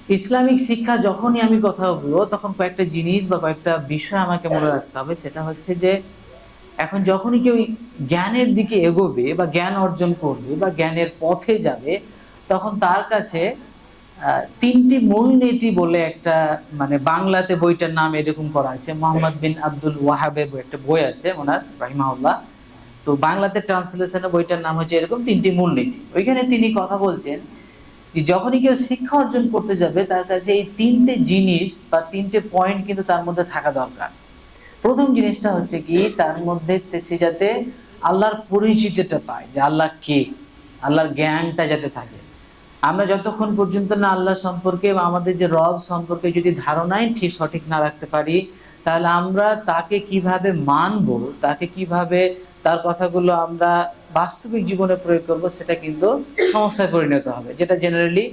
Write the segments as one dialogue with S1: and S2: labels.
S1: Islamic শিক্ষা যখনই আমি কথা বলবো তখন কয়েকটা জিনিস বা কয়েকটা বিষয় আমাকে মনে রাখতে হবে। সেটা হচ্ছে যে এখন যখনই কেউ জ্ঞানের দিকে এগোবে বা জ্ঞান অর্জন করবে বা জ্ঞানের পথে যাবে, তখন তার কাছে তিনটি মূলনীতি বলে একটা, মানে বাংলাতে বইটার নাম এরকম করা আছে, মোহাম্মদ বিন আব্দুল ওয়াহাবের একটা বই আছে ওনার রাহিমাহুল্লাহ। তো বাংলাতে ট্রান্সলেশনে বইটার নাম হচ্ছে এরকম তিনটি মূলনীতি। ওইখানে তিনি কথা বলছেন যে যখনই কেউ শিক্ষা অর্জন করতে যাবে তার কাছে এই তিনটে জিনিস বা তিনটে পয়েন্ট কিন্তু তার মধ্যে থাকা দরকার। প্রথম জিনিসটা হচ্ছে কি, তার মধ্যে সে যাতে আল্লাহর পরিচিতিটা পায়, যে আল্লাহ কে, আল্লাহর জ্ঞানটা যাতে থাকে। আমরা যতক্ষণ পর্যন্ত না আল্লাহ সম্পর্কে বা আমাদের যে রব সম্পর্কে যদি ধারণাই ঠিক সঠিক না রাখতে পারি, তাহলে আমরা তাকে কিভাবে মানব, তাকে কিভাবে তার কথাগুলো আমরা বাস্তবিক জীবনে প্রয়োগ করব, সেটা কিন্তু সমস্যায় পরিণত হবে, যেটা জেনারেলি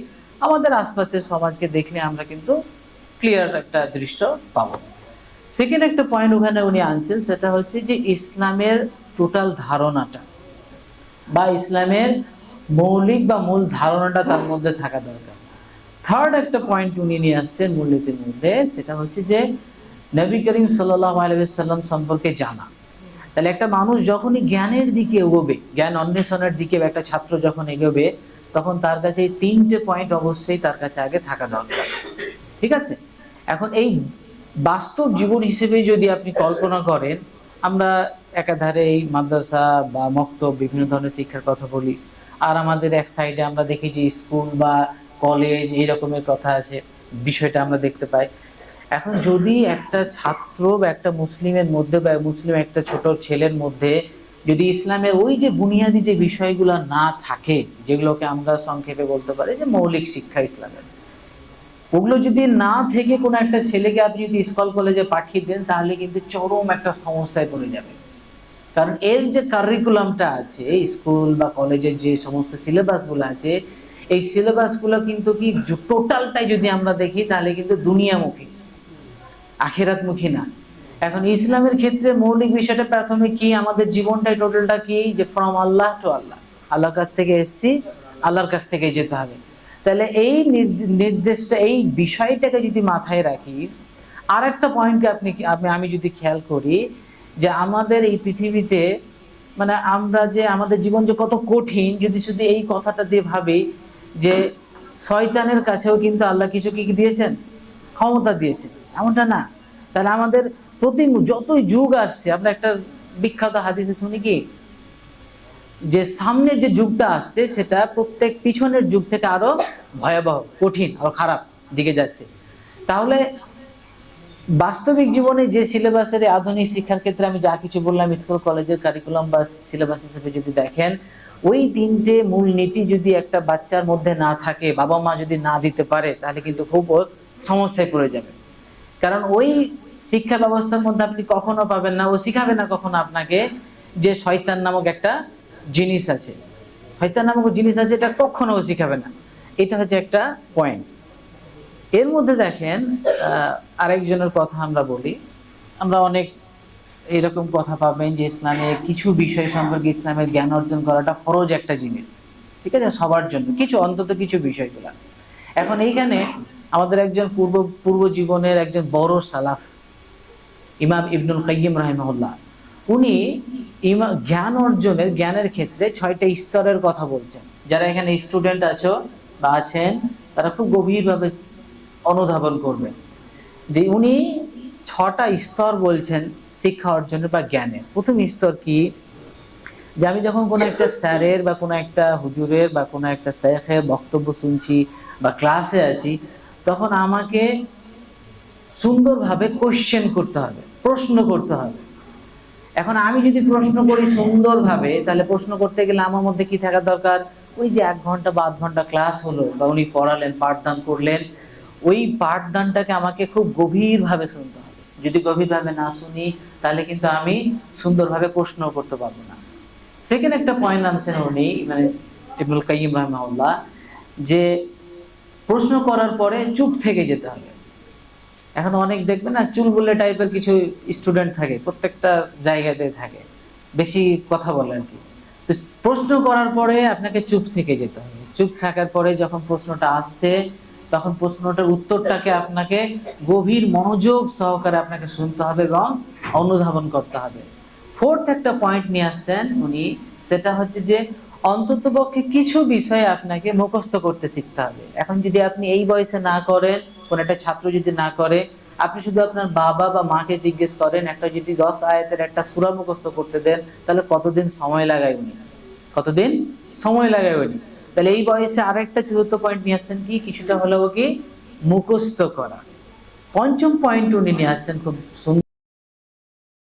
S1: আমাদের আশপাশের সমাজকে দেখলে আমরা কিন্তু ক্লিয়ার একটা দৃশ্য পাবো। সেকেন্ড একটা পয়েন্ট ওখানে উনি আনছেন, সেটা হচ্ছে যে ইসলামের টোটাল ধারণাটা বা ইসলামের মৌলিক বা মূল ধারণাটা তার মধ্যে থাকা দরকার। থার্ড একটা পয়েন্ট উনি নিয়ে আসছেন মূলনীতির মধ্যে, সেটা হচ্ছে যে নবী করিম সাল্লাল্লাহু আলাইহি ওয়াসাল্লাম সম্পর্কে জানা। তাহলে একটা মানুষ যখনই জ্ঞানের দিকে এগোবে, জ্ঞান অন্বেষণের দিকে একটা ছাত্র যখন এগোবে, তখন তার কাছে এই তিনটে পয়েন্ট অবশ্যই তার কাছে আগে থাকা দরকার। ঠিক আছে? এখন এই বাস্তব জীবন হিসেবে যদি আপনি কল্পনা করেন, আমরা একাধারে এই মাদ্রাসা বা মক্তব বিভিন্ন ধরনের শিক্ষার কথা বলি, আর আমাদের এক সাইডে আমরা দেখি যে স্কুল বা কলেজ এই রকমের কথা আছে, বিষয়টা আমরা দেখতে পাই। এখন যদি একটা ছাত্র বা একটা মুসলিমের মধ্যে বা মুসলিম একটা ছোট ছেলের মধ্যে যদি ইসলামের ওই যে বুনিয়াদি যে বিষয়গুলো না থাকে, যেগুলোকে আমরা সংক্ষেপে বলতে পারি যে মৌলিক শিক্ষা ইসলামের, ওগুলো যদি না থেকে কোনো একটা ছেলেকে আপনি যদি স্কুল কলেজে পাঠিয়ে দেন, তাহলে কিন্তু চরম একটা সমস্যায় পড়ে যাবে। কারণ এর যে কারিকুলামটা আছে স্কুল বা কলেজের যে সমস্ত সিলেবাস গুলো আছে, এই সিলেবাস গুলো কিন্তু কি টোটালটাই যদি আমরা দেখি তাহলে কিন্তু দুনিয়ামুখী, আখিরাতমুখী না। এখন ইসলামের ক্ষেত্রে মৌলিক বিষয়টা প্রাথমিক কি, আমাদের জীবনটাই টোটালটা কি, যে ফ্রম আল্লাহ টু আল্লাহ, আল্লাহর কাছ থেকে এসেছি, আল্লাহর কাছ থেকে যেতে হবে। তাহলে এই নির্দেশটা, এই বিষয়টাকে যদি মাথায় রাখি, আর একটা পয়েন্টকে আমি যদি খেয়াল করি, যে আমাদের এই পৃথিবীতে মানে আমরা যে আমাদের জীবন যে কত কঠিন, যদি শুধু এই কথাটা দিয়ে ভাবি যে শয়তানের কাছেও কিন্তু আল্লাহ কিছু কি দিয়েছেন, ক্ষমতা দিয়েছেন, এমনটা না। তাহলে আমাদের প্রতি যতই যুগ আসছে, আমরা একটা বিখ্যাত হাদিসে শুনি কি, যে সামনের যে যুগটা আসছে সেটা প্রত্যেক পিছনের যুগ থেকে আরো ভয়াবহ, কঠিন, আরো খারাপ দিকে যাচ্ছে। তাহলে বাস্তবিক জীবনে যে সিলেবাসের আধুনিক শিক্ষার ক্ষেত্রে আমি যা কিছু বললাম, স্কুল কলেজের কারিকুলাম বা সিলেবাস হিসেবে যদি দেখেন, ওই তিনটে মূল নীতি যদি একটা বাচ্চার মধ্যে না থাকে, বাবা মা যদি না দিতে পারে, তাহলে কিন্তু খুব সমস্যায় পড়ে যাবে। কারণ ওই শিক্ষা ব্যবস্থার মধ্যে আপনি কখনো পাবেন না, ও শিখাবে না কখনো আপনাকে যে শয়তান নামক একটা জিনিস আছে, শয়তান নামক জিনিস আছে, এটা কখনো ও শিখাবে না। এটা হচ্ছে একটা পয়েন্ট। এর মধ্যে দেখেন আরেকজনের কথা আমরা বলি, আমরা অনেক এরকম কথা পাবেন যে ইসলামে কিছু বিষয় সম্পর্কে ইসলামের জ্ঞান অর্জন করাটা ফরজ একটা জিনিস, ঠিক আছে, সবার জন্য কিছু, অন্তত কিছু বিষয়গুলো। এখন এইখানে আমাদের একজন পূর্ব জীবনের একজন বড় সালাফ ইমাম ইবনুল কাইয়িম রাহিমাহুল্লাহ, উনি জ্ঞান অর্জনের, জ্ঞানের ক্ষেত্রে 6টা স্তরের কথা বলছেন। যারা এখানে স্টুডেন্ট আছো বা আছেন, তারা খুব গভীরভাবে অনুধাবন করবেন যে উনি 6টা স্তর বলছেন শিক্ষা অর্জনের বা জ্ঞানের। প্রথম স্তর কি, যে আমি যখন কোনো একটা স্যারের বা কোনো একটা হুজুরের বা কোনো একটা শেখের বক্তব্য শুনছি বা ক্লাসে আছি, তখন আমাকে সুন্দরভাবে কোশ্চেন করতে হবে, প্রশ্ন করতে হবে। এখন আমি যদি প্রশ্ন করি সুন্দরভাবে, তাহলে প্রশ্ন করতে গেলে আমার মধ্যে কি থাকা দরকার, ওই যে 1 ঘন্টা বা 8 ঘন্টা ক্লাস হলো বা উনি পড়ালেন, পাঠদান করলেন, ওই পাঠদানটাকে আমাকে খুব গভীরভাবে শুনতে হবে। যদি গভীরভাবে না শুনি, তাহলে কিন্তু আমি সুন্দরভাবে প্রশ্ন করতে পারবো না। সেকেন্ড একটা পয়েন্ট আনছেন উনি, মানে ইবনুল কাইয়িম রাহিমাহুল্লাহ, যে প্রশ্ন করার পরে চুপ থেকে যেতে হবে। এখন অনেক দেখবে না চুলবুলে টাইপের কিছু স্টুডেন্ট থাকে, প্রত্যেকটা জায়গাতে থাকে, বেশি কথা বলে আর কি। তো প্রশ্ন করার পরে আপনাকে চুপ থেকে যেতে হবে। চুপ থাকার পরে যখন প্রশ্নটা আসছে, তখন প্রশ্নটার উত্তরটাকে আপনাকে গভীর মনোযোগ সহকারে আপনাকে শুনতে হবে এবং অনুধাবন করতে হবে। ফোর্থ একটা পয়েন্ট নিয়ে আসছেন উনি, সেটা হচ্ছে যে অন্ততপক্ষে কিছু বিষয় আপনাকে মুখস্থ করতে শিখতে হবে। এখন যদি আপনি এই বয়সে না করেন, কোন একটা ছাত্র যদি না করে, আপনি শুধু আপনার বাবা বা মাকে জিজ্ঞেস করেন, একটা যদি 10 আয়াতের একটা সূরা মুখস্থ করতে দেন, তাহলে কতদিন সময় লাগায় উনি? কতদিন সময় লাগায় উনি? তাহলে এই বয়সে আরেকটা চতুর্থ পয়েন্ট নিয়ে আসছেন কি, কিছুটা হলেও কি মুখস্থ করা। পঞ্চম পয়েন্ট উনি নিয়ে আসছেন খুব সুন্দর।